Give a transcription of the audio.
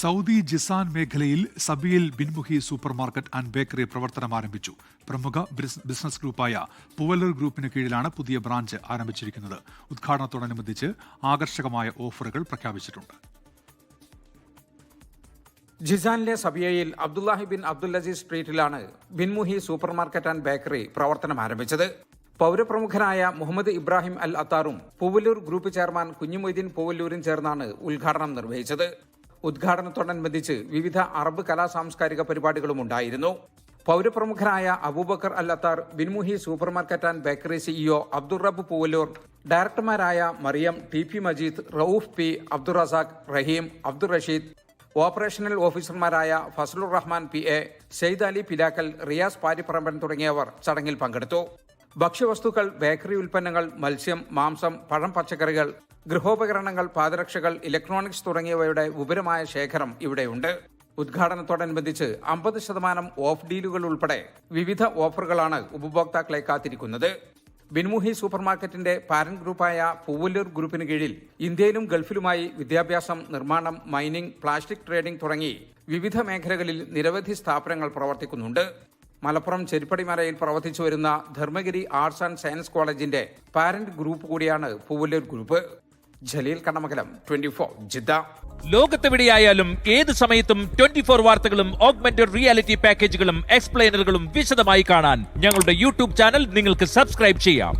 Saudi Jizan മേഖലയിൽ സബിയിൽ ബിൻമുഹി super market and bakery പ്രവർത്തനം ആരംഭിച്ചു. പ്രമുഖ ബിസിനസ് ഗ്രൂപ്പായ പുവലർ ഗ്രൂപ്പിന് കീഴിലാണ് പുതിയ ബ്രാഞ്ച് ആരംഭിച്ചിരിക്കുന്നത്. ഉദ്ഘാടനത്തോടനുബന്ധിച്ച് ആകർഷകമായ ഓഫറുകൾ പ്രഖ്യാപിച്ചിട്ടുണ്ട്. ജിസാനിലെ സബിയയിൽ അബ്ദുല്ലാഹി ബിൻ അബ്ദുൽ അസീസ് സ്ട്രീറ്റിലാണ് Binmuhi super market and bakery പ്രവർത്തനം ആരംഭിച്ചത്. പൗരപ്രമുഖനായ മുഹമ്മദ് ഇബ്രാഹിം അൽ അത്താറും പൂവല്ലൂർ ഗ്രൂപ്പ് ചെയർമാൻ കുഞ്ഞുമൊയ്തീൻ പൂവല്ലൂരും ചേർന്നാണ് ഉദ്ഘാടനം നിർവഹിച്ചത്. ഉദ്ഘാടനത്തോടനുബന്ധിച്ച് വിവിധ അറബ് കലാ സാംസ്കാരിക പരിപാടികളും ഉണ്ടായിരുന്നു. പൗരപ്രമുഖനായ Abubakar Al Attar, Binmuhi super market and bakery CEO Abdul Rabb Poovallur, ഡയറക്ടർമാരായ Mariyam, T Majeed, Rauf P, Abdul Razak, Rahim, Abdul Rasheed, operational ഓഫീസർമാരായ ഫസലുർ റഹ്മാൻ PA, സെയ്ദ് അലി പിലാക്കൽ, റിയാസ് പാരിപ്പറമ്പൻ തുടങ്ങിയവർ ചടങ്ങിൽ പങ്കെടുത്തു. ഭക്ഷ്യവസ്തുക്കൾ, ബേക്കറി ഉൽപ്പന്നങ്ങൾ, മത്സ്യം, മാംസം, പഴം, പച്ചക്കറികൾ, ഗൃഹോപകരണങ്ങൾ, പാദരക്ഷകൾ, ഇലക്ട്രോണിക്സ് തുടങ്ങിയവയുടെ വിപുലമായ ശേഖരം ഇവിടെയുണ്ട്. ഉദ്ഘാടനത്തോടനുബന്ധിച്ച് 50% ഓഫ് ഡീലുകൾ ഉൾപ്പെടെ വിവിധ ഓഫറുകളാണ് ഉപഭോക്താക്കളെ കാത്തിരിക്കുന്നത്. ബിൻമുഹി സൂപ്പർ മാർക്കറ്റിന്റെ പാരന്റ് ഗ്രൂപ്പായ പൂവല്ലൂർ ഗ്രൂപ്പിന് കീഴിൽ ഇന്ത്യയിലും ഗൾഫിലുമായി വിദ്യാഭ്യാസം, നിർമ്മാണം, മൈനിംഗ്, പ്ലാസ്റ്റിക് ട്രേഡിംഗ് തുടങ്ങി വിവിധ മേഖലകളിൽ നിരവധി സ്ഥാപനങ്ങൾ പ്രവർത്തിക്കുന്നുണ്ട്. മലപ്പുറം ചെരിപ്പടിമലയിൽ പ്രവർത്തിച്ചു വരുന്ന ധർമ്മഗിരി ആർട്സ് ആൻഡ് സയൻസ് കോളേജിന്റെ പാരന്റ് ഗ്രൂപ്പ് കൂടിയാണ് പൂവല്ലൂർ ഗ്രൂപ്പ്. ജലീൽ കണ്ണമംഗലം, 24 ജിദ്ദ. ലോകത്തെവിടെയായാലും ഏത് സമയത്തും 24 വാർത്തകളും ഓഗ്മെന്റഡ് റിയാലിറ്റി പാക്കേജുകളും എക്സ്പ്ലെയിനറുകളും വിശദമായി കാണാൻ ഞങ്ങളുടെ യൂട്യൂബ് ചാനൽ നിങ്ങൾക്ക് സബ്സ്ക്രൈബ് ചെയ്യാം.